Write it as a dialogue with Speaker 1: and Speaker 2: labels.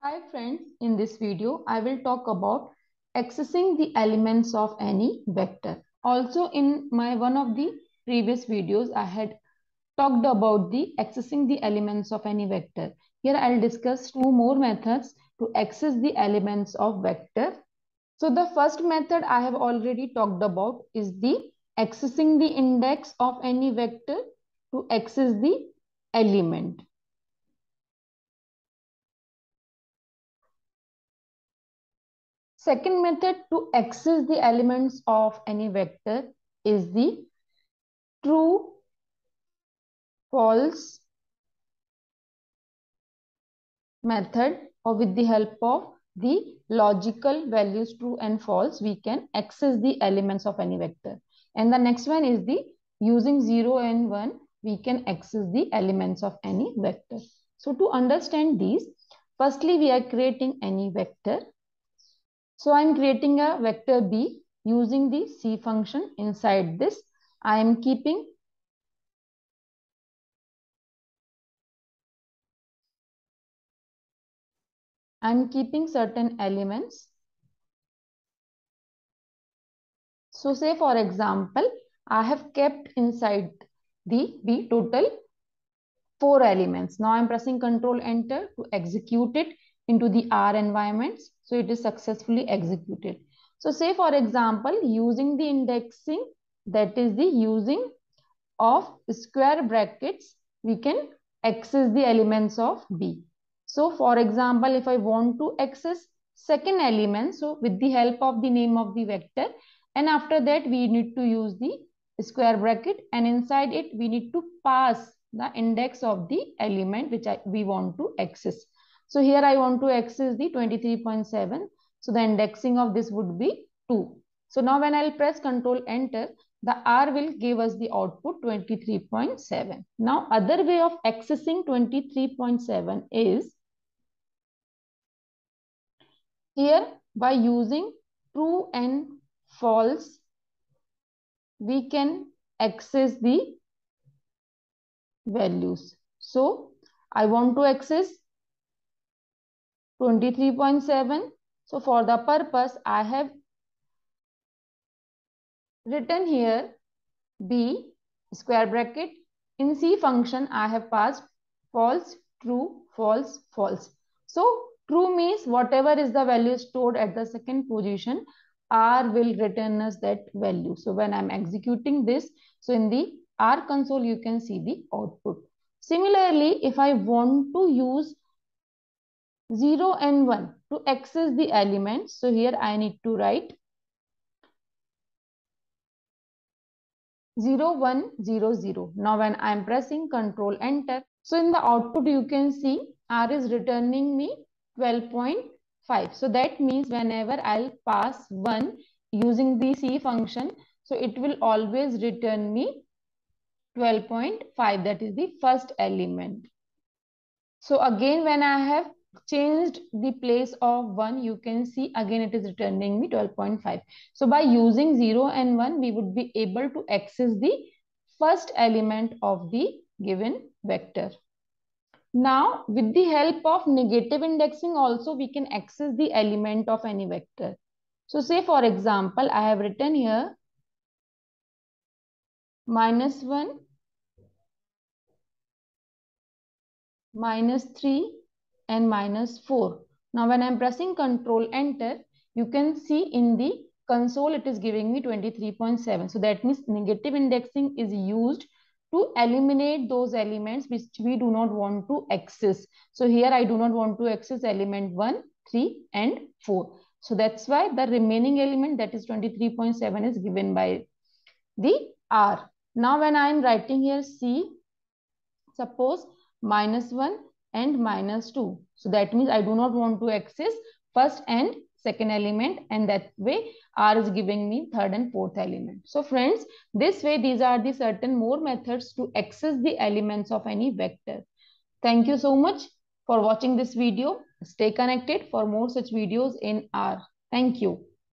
Speaker 1: Hi friends, in this video I will talk about accessing the elements of any vector. Also in my one of the previous videos I had talked about the accessing the elements of any vector. Here I'll discuss two more methods to access the elements of vector. So the first method I have already talked about is the accessing the index of any vector to access the element. Second method to access the elements of any vector is the true, false method, or with the help of the logical values true and false, we can access the elements of any vector. And the next one is the using 0 and 1, we can access the elements of any vector. So to understand these, firstly we are creating any vector. So I'm creating a vector B using the C function. Inside this, I am keeping certain elements. So say for example, I have kept inside the B total 4 elements. Now I'm pressing Ctrl Enter to execute it into the R environments. So it is successfully executed. So say for example, using the indexing, that is the using of square brackets, we can access the elements of B. So for example, if I want to access second element, so with the help of the name of the vector, and after that we need to use the square bracket, and inside it we need to pass the index of the element which we want to access. So here I want to access the 23.7. So the indexing of this would be 2. So now when I'll press Ctrl Enter, the R will give us the output 23.7. Now other way of accessing 23.7 is here by using true and false, we can access the values. So I want to access 23.7. So for the purpose, I have written here B square bracket. In C function, I have passed false, true, false, false. So true means whatever is the value stored at the second position, R will return us that value. So when I'm executing this, so in the R console, you can see the output. Similarly, if I want to use 0 and 1 to access the elements, so here I need to write 0, 1, 0, 0. Now when I am pressing Ctrl Enter, so in the output you can see R is returning me 12.5. So that means whenever I'll pass 1 using the C function, so it will always return me 12.5. That is the first element. So again when I have changed the place of 1, you can see again it is returning me 12.5. So by using 0 and 1, we would be able to access the first element of the given vector. Now with the help of negative indexing also, we can access the element of any vector. So say for example, I have written here -1, -3 and -4. Now when I'm pressing Ctrl Enter, you can see in the console it is giving me 23.7. So that means negative indexing is used to eliminate those elements which we do not want to access. So here I do not want to access element 1, 3 and 4. So that's why the remaining element, that is 23.7, is given by the R. Now when I am writing here C, suppose -1 and -2. So that means I do not want to access first and second element, and that way R is giving me third and fourth element. So friends, this way these are the certain more methods to access the elements of any vector. Thank you so much for watching this video. Stay connected for more such videos in R. Thank you.